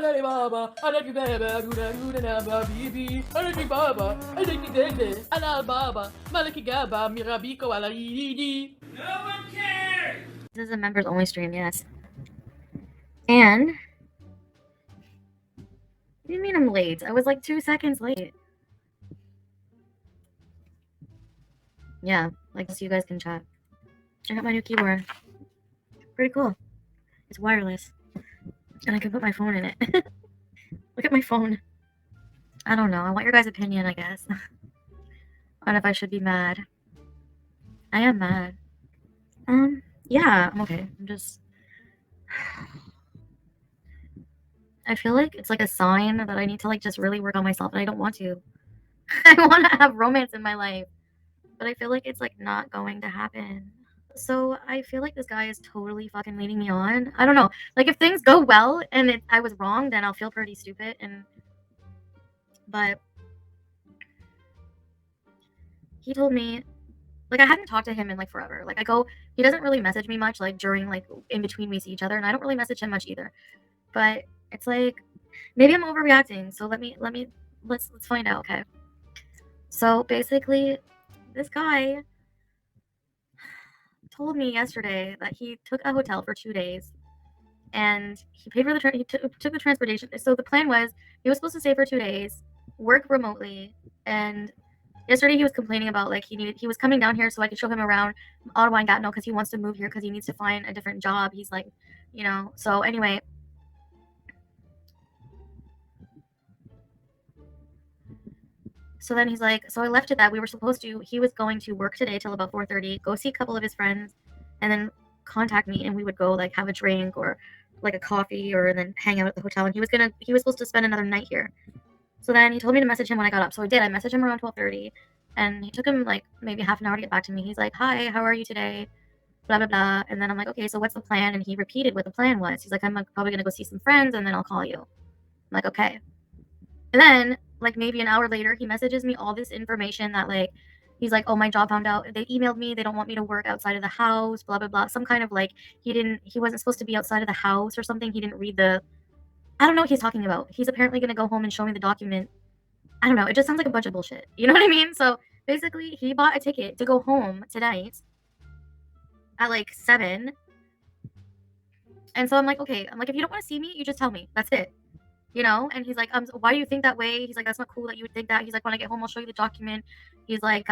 Alali Baba, Alaki Baba, Guna Bibi, Alaki Baba, Alaki Dede, Alal Baba, Malaki Gaba, Mirabiko, Alaidi. No one cares! This is a members only stream, yes. And what do you mean I'm late? I was like 2 seconds late. Yeah, like so you guys can chat. I got my new keyboard. Pretty cool. It's wireless. And I can put my phone in it. Look at my phone. I don't know. I want your guys' opinion, I guess. On if I should be mad. I am mad. Yeah, I'm okay. I'm just... I feel like it's like a sign that I need to like just really work on myself, and I don't want to. I want to have romance in my life, but I feel like it's like not going to happen. So I feel like this guy is totally fucking leading me on. I don't know. Like if things go well and I was wrong, then I'll feel pretty stupid. But he told me, like I hadn't talked to him in like forever. Like he doesn't really message me much like during like in between we see each other, and I don't really message him much either. But it's like maybe I'm overreacting. So let's find out, okay? So basically, this guy told me yesterday that he took a hotel for 2 days, and he paid for he took the transportation. So the plan was he was supposed to stay for 2 days, work remotely, and yesterday he was complaining about like he was coming down here so I could show him around Ottawa and Gatineau because he wants to move here because he needs to find a different job. He's like, you know. So anyway. So then he's like, so I left it that he was going to work today till about 4:30, go see a couple of his friends, and then contact me, and we would go like have a drink or like a coffee or then hang out at the hotel. And he was supposed to spend another night here. So then he told me to message him when I got up. So I did. I messaged him around 12:30, and he took him like maybe half an hour to get back to me. He's like, hi, how are you today? Blah, blah, blah. And then I'm like, okay, so what's the plan? And he repeated what the plan was. He's like, I'm probably going to go see some friends, and then I'll call you. I'm like, okay. And then like maybe an hour later, he messages me all this information that like, he's like, oh, my job found out, they emailed me, they don't want me to work outside of the house, blah, blah, blah. Some kind of like, he wasn't supposed to be outside of the house or something. He didn't read I don't know what he's talking about. He's apparently going to go home and show me the document. I don't know. It just sounds like a bunch of bullshit. You know what I mean? So basically he bought a ticket to go home tonight at like 7. And so I'm like, okay, if you don't want to see me, you just tell me. That's it. You know? And he's like, why do you think that way? He's like, that's not cool that you would think that. He's like, when I get home, I'll show you the document. He's like,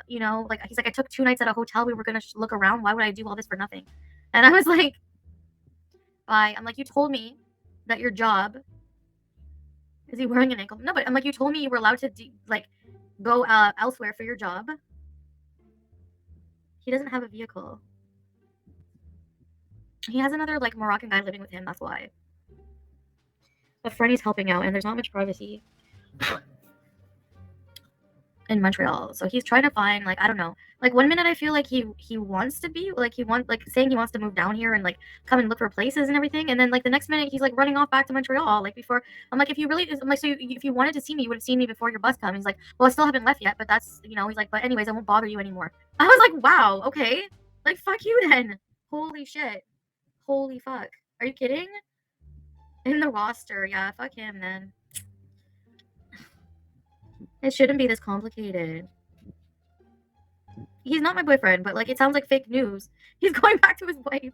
you know, like, he's like, I took 2 nights at a hotel. We were going to look around. Why would I do all this for nothing? And I was like, bye. I'm like, you told me that your job, is he wearing an ankle? No, but I'm like, you told me you were allowed to go elsewhere for your job. He doesn't have a vehicle. He has another like Moroccan guy living with him. That's why. But Freddie's helping out, and there's not much privacy in Montreal. So he's trying to find, like, I don't know. Like, one minute I feel like he wants to be, like, saying he wants to move down here and, like, come and look for places and everything. And then, like, the next minute he's, like, running off back to Montreal. Like, before, I'm like, if you wanted to see me, you would have seen me before your bus comes. He's like, well, I still haven't left yet, but that's, you know, he's like, but anyways, I won't bother you anymore. I was like, wow, okay. Like, fuck you then. Holy shit. Holy fuck. Are you kidding? In the roster, yeah, fuck him then. It shouldn't be this complicated. He's not my boyfriend, but like it sounds like fake news. He's going back to his wife.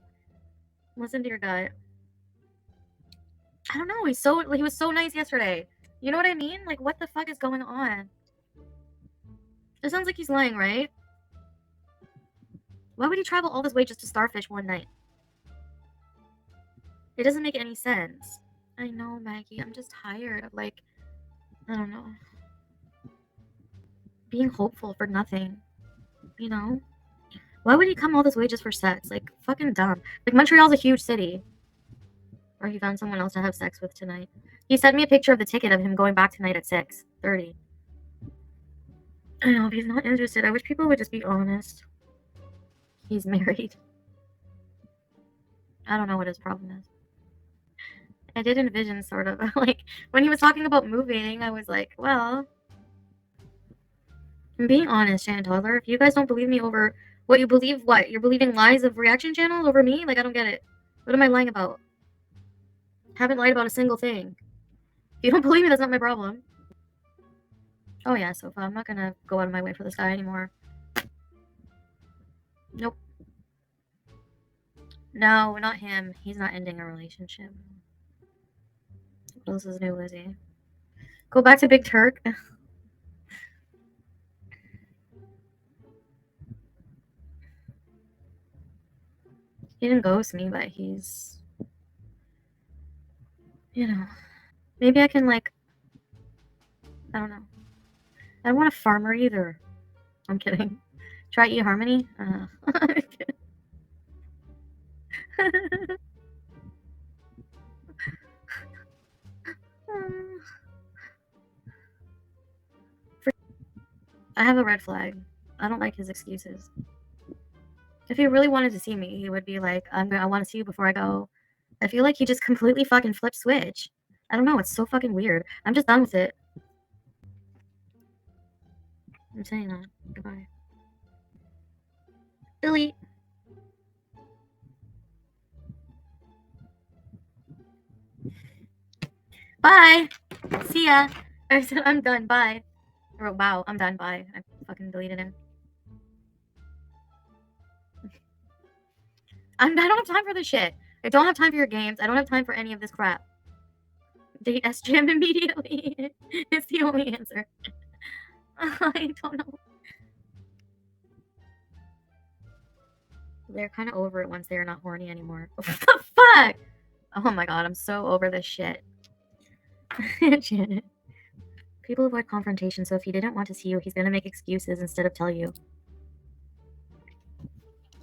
Listen to your gut. I don't know. He was so nice yesterday. You know what I mean? Like, what the fuck is going on? It sounds like he's lying, right? Why would he travel all this way just to starfish one night? It doesn't make any sense. I know, Maggie. I'm just tired of, like, I don't know, being hopeful for nothing. You know? Why would he come all this way just for sex? Like, fucking dumb. Like, Montreal's a huge city. Or he found someone else to have sex with tonight. He sent me a picture of the ticket of him going back tonight at 6:30. I know, if he's not interested, I wish people would just be honest. He's married. I don't know what his problem is. I did envision sort of, like, when he was talking about moving, I was like, well, I'm being honest, chantal. If you guys don't believe me over what you believe, what? You're believing lies of reaction channels over me? Like, I don't get it. What am I lying about? Haven't lied about a single thing. If you don't believe me, that's not my problem. Oh yeah, Sofa, I'm not gonna go out of my way for this guy anymore. Nope. No, not him. He's not ending a relationship. What else is new, Lizzie? Go back to Big Turk. He didn't ghost me, but he's... You know. Maybe I can, like... I don't know. I don't want a farmer either. I'm kidding. Try eHarmony? I have a red flag. I don't like his excuses. If he really wanted to see me, he would be like, I want to see you before I go. I feel like he just completely fucking flipped switch. I don't know, it's so fucking weird. I'm just done with it. I'm saying that. Goodbye. Delete. Bye. See ya. I said I'm done. Bye. I wrote, wow, I'm done. Bye. I fucking deleted him. I don't have time for this shit. I don't have time for your games. I don't have time for any of this crap. Date SGM immediately. It's the only answer. I don't know. They're kind of over it once they are not horny anymore. What the fuck? Oh my god, I'm so over this shit. Janet. People avoid confrontation, so if he didn't want to see you, he's gonna make excuses instead of tell you.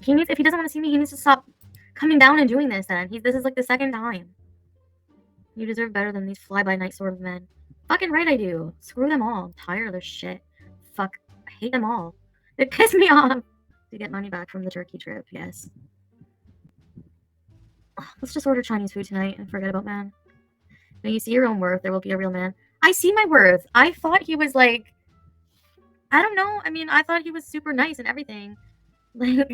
If he doesn't want to see me, he needs to stop coming down and doing this then. This is like the second time. You deserve better than these fly-by-night sort of men. Fucking right I do. Screw them all. I'm tired of their shit. Fuck. I hate them all. They piss me off. To get money back from the turkey trip, yes. Let's just order Chinese food tonight and forget about man. When you see your own worth, there will be a real man. I see my worth. I thought he was like... I don't know. I mean, I thought he was super nice and everything. Like...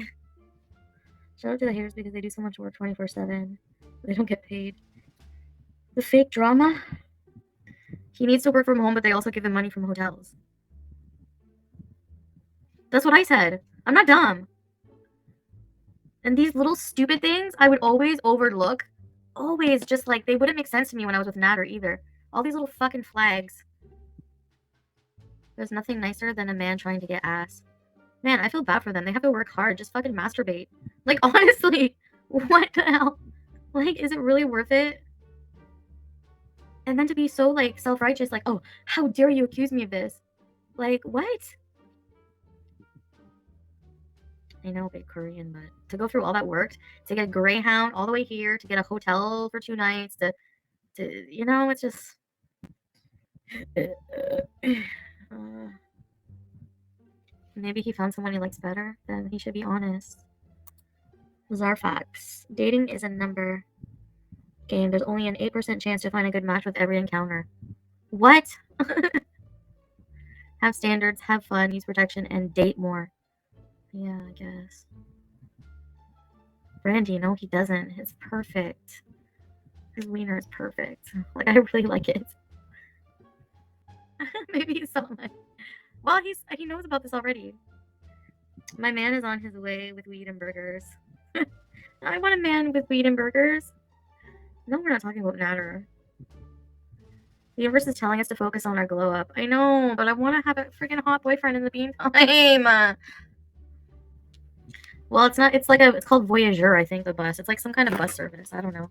Shout out to the haters because they do so much work 24/7. They don't get paid. The fake drama? He needs to work from home, but they also give him money from hotels. That's what I said. I'm not dumb. And these little stupid things I would always overlook. Always just like, they wouldn't make sense to me when I was with Natter either. All these little fucking flags. There's nothing nicer than a man trying to get ass. Man, I feel bad for them. They have to work hard. Just fucking masturbate. Like, honestly, what the hell? Like, is it really worth it? And then to be so, like, self-righteous, like, oh, how dare you accuse me of this? Like, what? I know, big Korean, but to go through all that work, to get a Greyhound all the way here, to get a hotel for 2 nights, to you know, it's just... maybe he found someone he likes better, then he should be honest. Zarfax. Dating is a number game. There's only an 8% chance to find a good match with every encounter. What? Have standards, have fun, use protection, and date more. Yeah, I guess. Brandy, no, he doesn't. It's perfect. His wiener is perfect. Like, I really like it. Maybe he's so much. Well, he knows about this already. My man is on his way with weed and burgers. I want a man with weed and burgers. No, we're not talking about Natter. The universe is telling us to focus on our glow up. I know, but I want to have a freaking hot boyfriend in the meantime. Well, it's not. It's like it's called Voyageur, I think, the bus. It's like some kind of bus service. I don't know.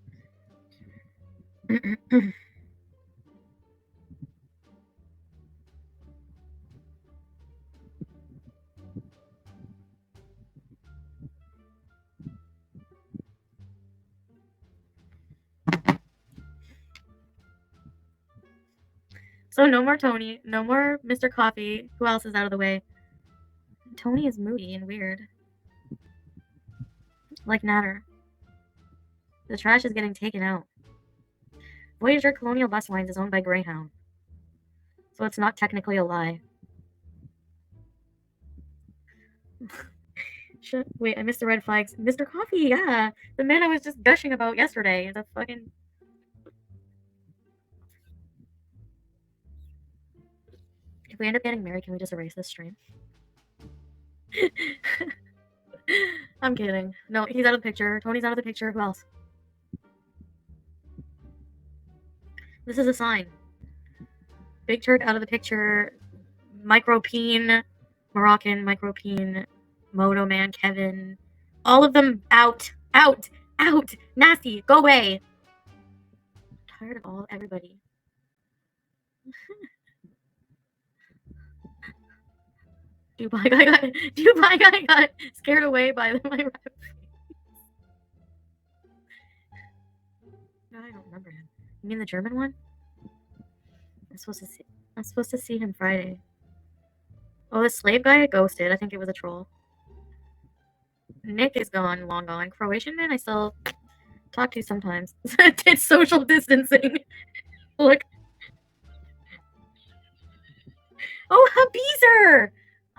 So no more Tony. No more Mr. Coffee. Who else is out of the way? Tony is moody and weird. Like Natter. The trash is getting taken out. Voyageur Colonial Bus Lines is owned by Greyhound. So it's not technically a lie. Wait, I missed the red flags. Mr. Coffee, yeah. The man I was just gushing about yesterday. The fucking... we end up getting married, can we just erase this stream? I'm kidding. No, he's out of the picture. Tony's out of the picture. Who else? This is a sign. Big Turk out of the picture. Micropeen, Moroccan, Micropeen, Moto Man, Kevin. All of them out. Out. Out. Nasty. Go away. I'm tired of everybody. Dubai guy got scared away by my rep. No, I don't remember him. You mean the German one? I'm supposed to see him Friday. Oh, the slave guy ghosted. I think it was a troll. Nick is gone, long gone. Croatian man, I still talk to sometimes. It's social distancing. Look. Oh, Habeezer!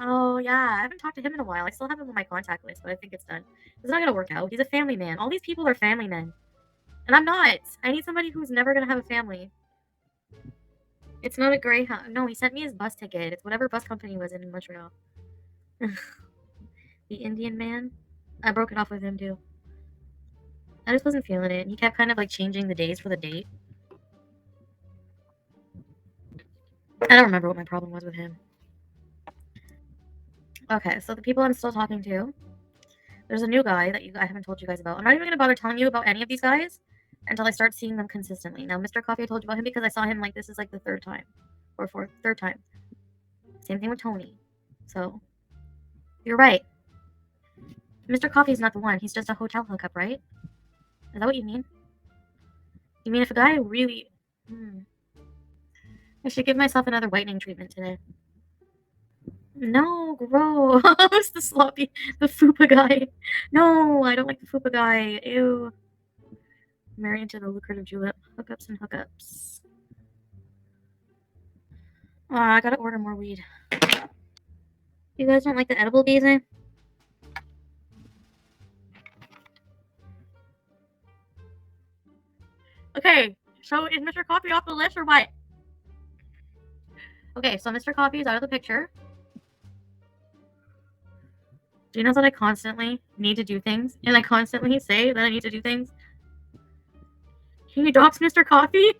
Oh, yeah. I haven't talked to him in a while. I still have him on my contact list, but I think it's done. It's not going to work out. He's a family man. All these people are family men. And I'm not. I need somebody who's never going to have a family. It's not a Greyhound. No, he sent me his bus ticket. It's whatever bus company he was in Montreal. The Indian man. I broke it off with him, too. I just wasn't feeling it. He kept kind of like changing the days for the date. I don't remember what my problem was with him. Okay, so the people I'm still talking to. There's a new guy that I haven't told you guys about. I'm not even going to bother telling you about any of these guys until I start seeing them consistently. Now, Mr. Coffee, I told you about him because I saw him like this is like the third time. Or third time. Same thing with Tony. So, you're right. Mr. Coffee's not the one. He's just a hotel hookup, right? Is that what you mean? You mean if a guy really... I should give myself another whitening treatment today. No, gross. The fupa guy. No, I don't like the fupa guy. Ew. Married into the lucrative julep. Hookups and hookups. Oh, I gotta order more weed. You guys don't like the edible bees, eh? Okay, so is Mr. Coffee off the list or what? Okay, so Mr. Coffee is out of the picture. Do you know that I constantly need to do things? And I constantly say that I need to do things? Can you dox Mr. Coffee?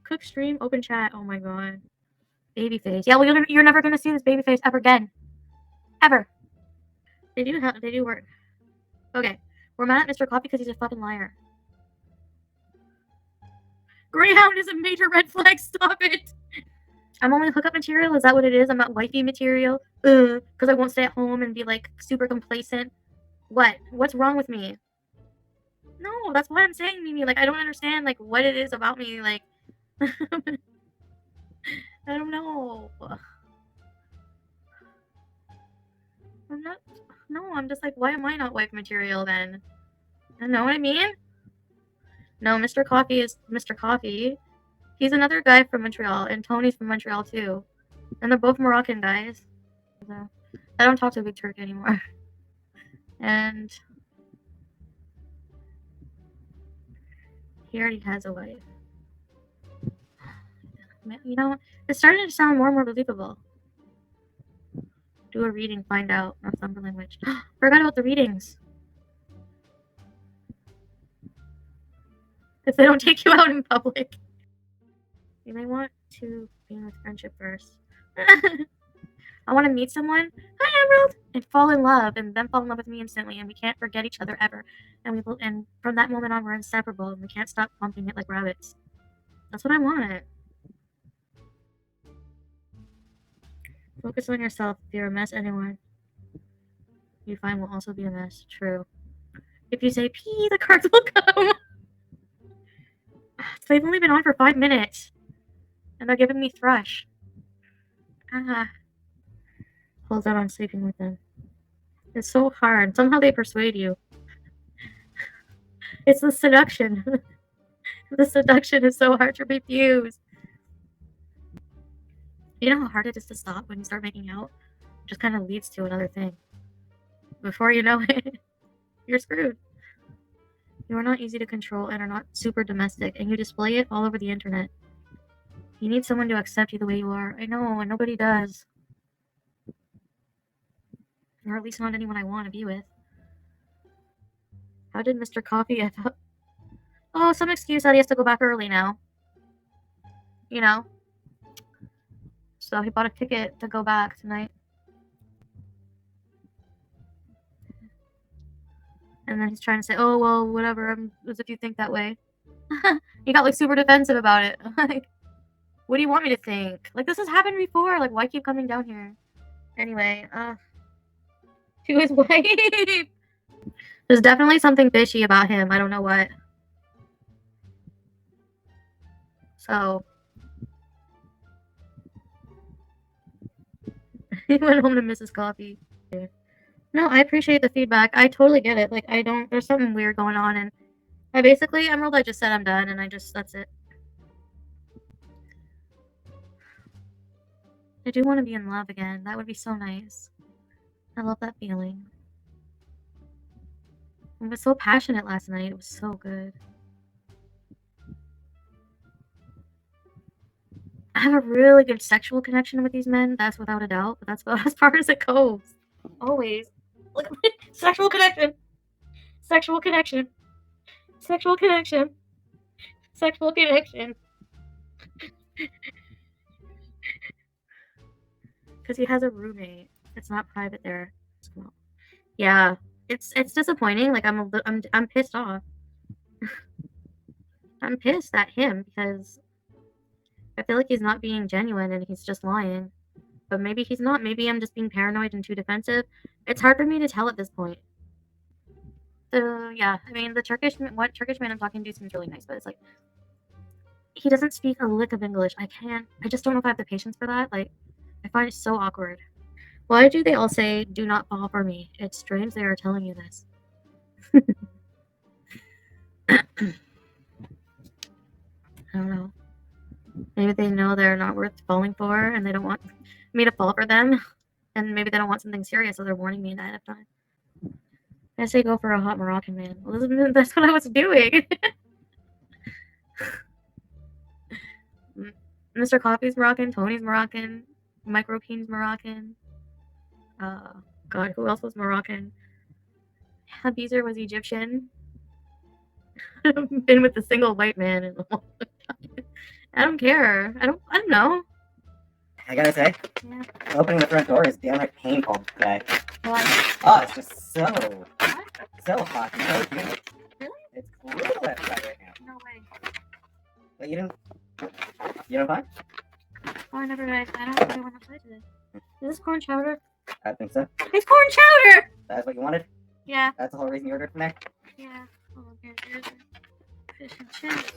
Cook stream, open chat. Oh my god. Babyface. Yeah, well, you're never gonna see this babyface ever again. Ever. They do work. Okay. We're mad at Mr. Coffee because he's a fucking liar. Greyhound is a major red flag. Stop it. I'm only hookup material? Is that what it is? I'm not wifey material? Because I won't stay at home and be, like, super complacent. What? What's wrong with me? No, that's what I'm saying, Mimi. Like, I don't understand, like, what it is about me. Like, I don't know. I'm not... No, I'm just like, why am I not wife material, then? You know what I mean? No, Mr. Coffee is Mr. Coffee. He's another guy from Montreal, and Tony's from Montreal, too. And they're both Moroccan guys. So, I don't talk to Big Turk anymore. And he already has a wife. You know, it's starting to sound more and more believable. Do a reading, find out. Northumberland Witch. Forgot about the readings. If they don't take you out in public. You may want to be with friendship first. I want to meet someone. Hi, Emerald! And fall in love, and then fall in love with me instantly, and we can't forget each other ever. And from that moment on, we're inseparable, and we can't stop pumping it like rabbits. That's what I want. Focus on yourself. If you're a mess, anyone you find will also be a mess. True. If you say pee, the cards will come. They've only been on for 5 minutes. And they're giving me thrush. Hold on, I'm sleeping with them. It's so hard. Somehow they persuade you. It's the seduction. The seduction is so hard to refuse. You know how hard it is to stop when you start making out? It just kind of leads to another thing. Before you know it, you're screwed. You are not easy to control and are not super domestic, and you display it all over the internet. You need someone to accept you the way you are. I know, and nobody does. Or at least not anyone I want to be with. How did Mr. Coffee... I thought... Oh, some excuse that he has to go back early now. You know? So he bought a ticket to go back tonight. And then he's trying to say, oh, well, whatever, as if you think that way. He got, like, super defensive about it. Like, what do you want me to think? Like, this has happened before. Like, why keep coming down here? Anyway, to his wife. There's definitely something fishy about him. I don't know what. So, he went home to Mrs. Coffee. No, I appreciate the feedback. I totally get it. Like, there's something weird going on, and Emerald, I just said I'm done, and that's it. I do want to be in love again. That would be so nice. I love that feeling. It was so passionate last night. It was so good. I have a really good sexual connection with these men. That's without a doubt. But that's about as far as it goes. Always. Look at my sexual connection. Sexual connection. Sexual connection. Sexual connection. Because he has a roommate. It's not private there. Yeah, it's disappointing. Like I'm pissed off. I'm pissed at him because I feel like he's not being genuine and he's just lying. But maybe he's not. Maybe I'm just being paranoid and too defensive. It's hard for me to tell at this point. Yeah, I mean, Turkish man I'm talking to seems really nice, but it's like he doesn't speak a lick of English. I just don't know if I have the patience for that. Like, I find it so awkward. Why do they all say, do not fall for me? It's strange they are telling you this. I don't know. Maybe they know they're not worth falling for and they don't want me to fall for them. And maybe they don't want something serious, so they're warning me ahead of time. I say go for a hot Moroccan man. Well, that's what I was doing. Mr. Coffee's Moroccan, Tony's Moroccan, Micropeen's Moroccan. God, who else was Moroccan? Habizer was Egyptian. I've been with a single white man in a long time. I don't care. I don't know. I gotta say, Yeah. opening the front door is downright painful today. Why? Oh, it's just so hot and so humid. Really? It's brutal outside right now. No way. But you don't find? Oh, I never read. I don't really want to play today. Is this corn chowder? I think so. It's corn chowder! That's what you wanted? Yeah. That's the whole reason you ordered from there? Yeah. Oh, here's the fish and chips.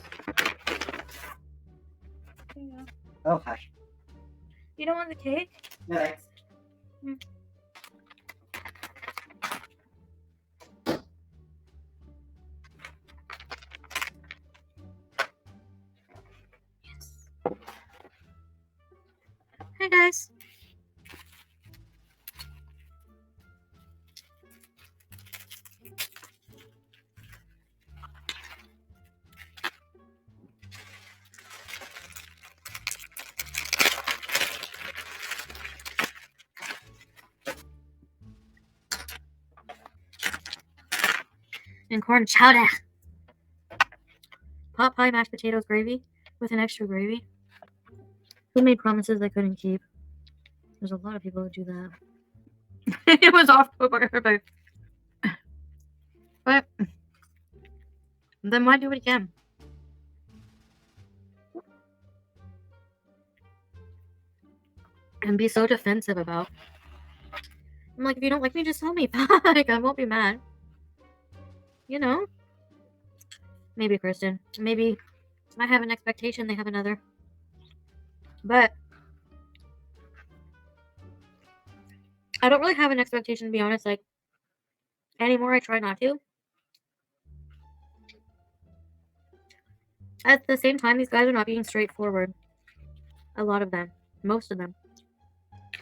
There you go. Oh, hush. You don't want the cake? No, thanks. Yes. Hey, guys. And corn chowder. Pot pie, mashed potatoes, gravy with an extra gravy. Who made promises they couldn't keep? There's a lot of people who do that. It was off. But then why do it again? And be so defensive about. I'm like, if you don't like me, just tell me. Like, I won't be mad. You know? Maybe Kristen. Maybe I have an expectation, they have another. But I don't really have an expectation, to be honest. Like, anymore, I try not to. At the same time, these guys are not being straightforward. A lot of them. Most of them.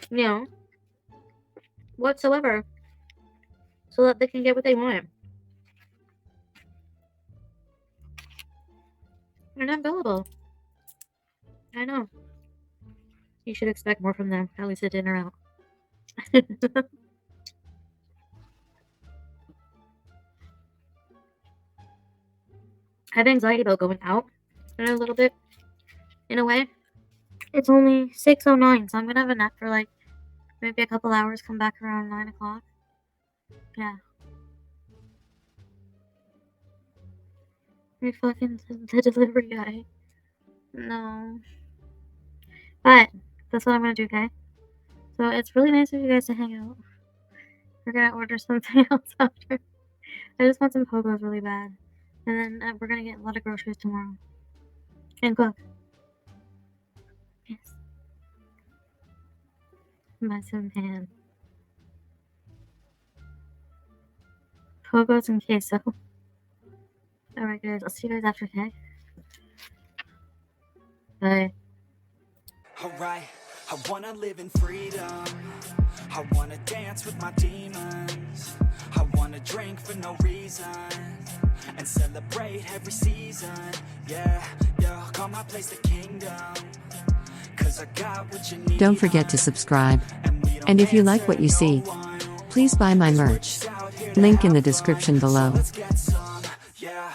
You know? Whatsoever. So that they can get what they want. They're not gullible. I know. You should expect more from them, at least a dinner out. I have anxiety about going out in a little bit, in a way. It's only 6:09, so I'm gonna have a nap for like maybe a couple hours, come back around 9 o'clock. Yeah. You fucking the delivery guy. No. But that's what I'm gonna do, okay? So it's really nice of you guys to hang out. We're gonna order something else after. I just want some pogos really bad. And then we're gonna get a lot of groceries tomorrow. And cook. Yes. Massive pan. Pogos and queso. Alright guys, I'll see you guys after, okay? Bye. Alright, I wanna live in freedom. I wanna dance with my demons. I wanna drink for no reason and celebrate every season. Yeah, yeah, call my place the kingdom. Cause I got what you need. Don't forget to subscribe. And if you like what you see, please buy my merch. Link in the description below. Let's get some, yeah.